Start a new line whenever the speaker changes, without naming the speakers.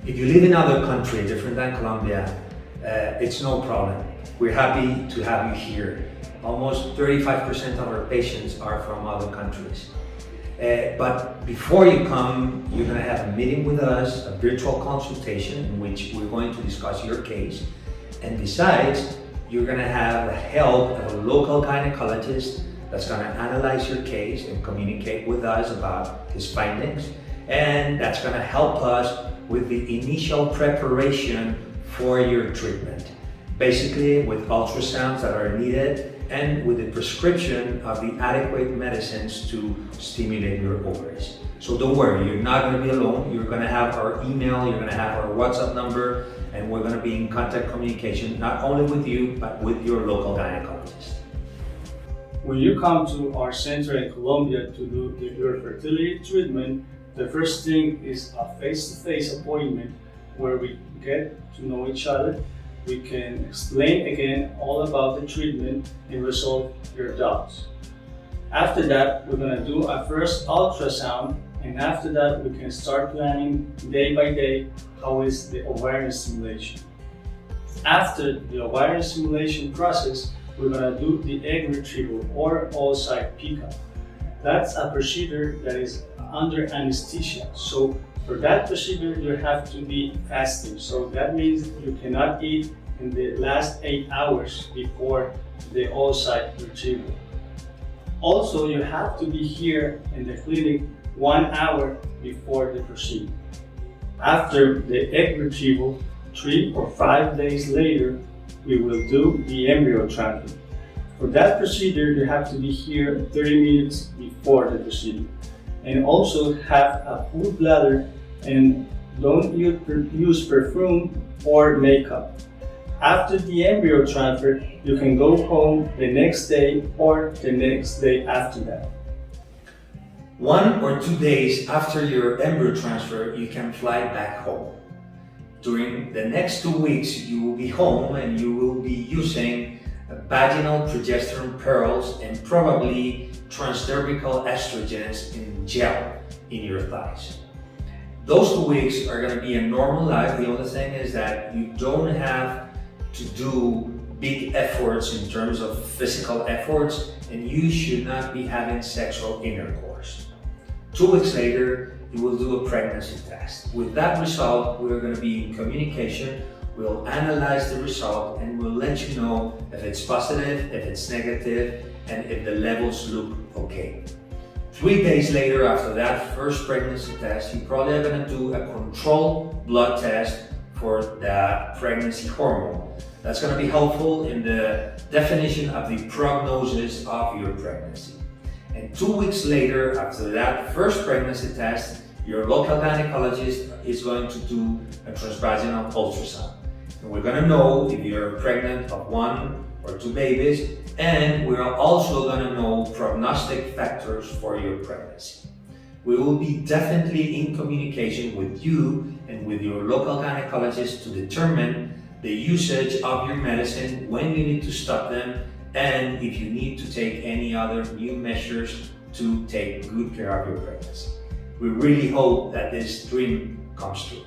If you live in another country different than Colombia, it's no problem. We're happy to have you here. Almost 35% of our patients are from other countries. But before you come, you're going to have a meeting with us, a virtual consultation in which we're going to discuss your case. And besides, you're going to have the help of a local gynecologist that's going to analyze your case and communicate with us about his findings. And that's going to help us with the initial preparation for your treatment. Basically with ultrasounds that are needed and with the prescription of the adequate medicines to stimulate your ovaries. So don't worry, you're not going to be alone. You're going to have our email, you're going to have our WhatsApp number, and we're going to be in contact communication not only with you, but with your local gynecologist.
When you come to our center in Colombia to do your fertility treatment, the first thing is a face-to-face appointment where we get to know each other. We can explain again all about the treatment and resolve your doubts. After that, we're going to do a first ultrasound, and after that, we can start planning day by day how is the ovarian stimulation. After the ovarian stimulation process, we're going to do the egg retrieval or oocyte pickup. That's a procedure that is under anesthesia. So for that procedure, you have to be fasting. So that means you cannot eat in the last 8 hours before the oocyte retrieval. Also, you have to be here in the clinic 1 hour before the procedure. After the egg retrieval, 3 or 5 days later, we will do the embryo transfer. For that procedure, you have to be here 30 minutes before the procedure. And also have a full bladder and don't use perfume or makeup. After the embryo transfer, you can go home the next day or the next day after that.
1 or 2 days after your embryo transfer, you can fly back home. During the next 2 weeks, you will be home and you will be using vaginal progesterone pearls and probably transdermical estrogens in gel in your thighs. Those 2 weeks are going to be a normal life. The only thing is that you don't have to do big efforts in terms of physical efforts, and you should not be having sexual intercourse. 2 weeks later, you will do a pregnancy test. With that result, we're going to be in communication. We'll analyze the result and we'll let you know if it's positive, if it's negative, and if the levels look okay. 3 days later, after that first pregnancy test, you probably are going to do a control blood test for the pregnancy hormone. That's going to be helpful in the definition of the prognosis of your pregnancy. And 2 weeks later, after that first pregnancy test, your local gynecologist is going to do a transvaginal ultrasound. And we're going to know if you're pregnant of 1 or 2 babies, and we're also going to know prognostic factors for your pregnancy. We will be definitely in communication with you and with your local gynecologist to determine the usage of your medicine, when you need to stop them, and if you need to take any other new measures to take good care of your pregnancy. We really hope that this dream comes true.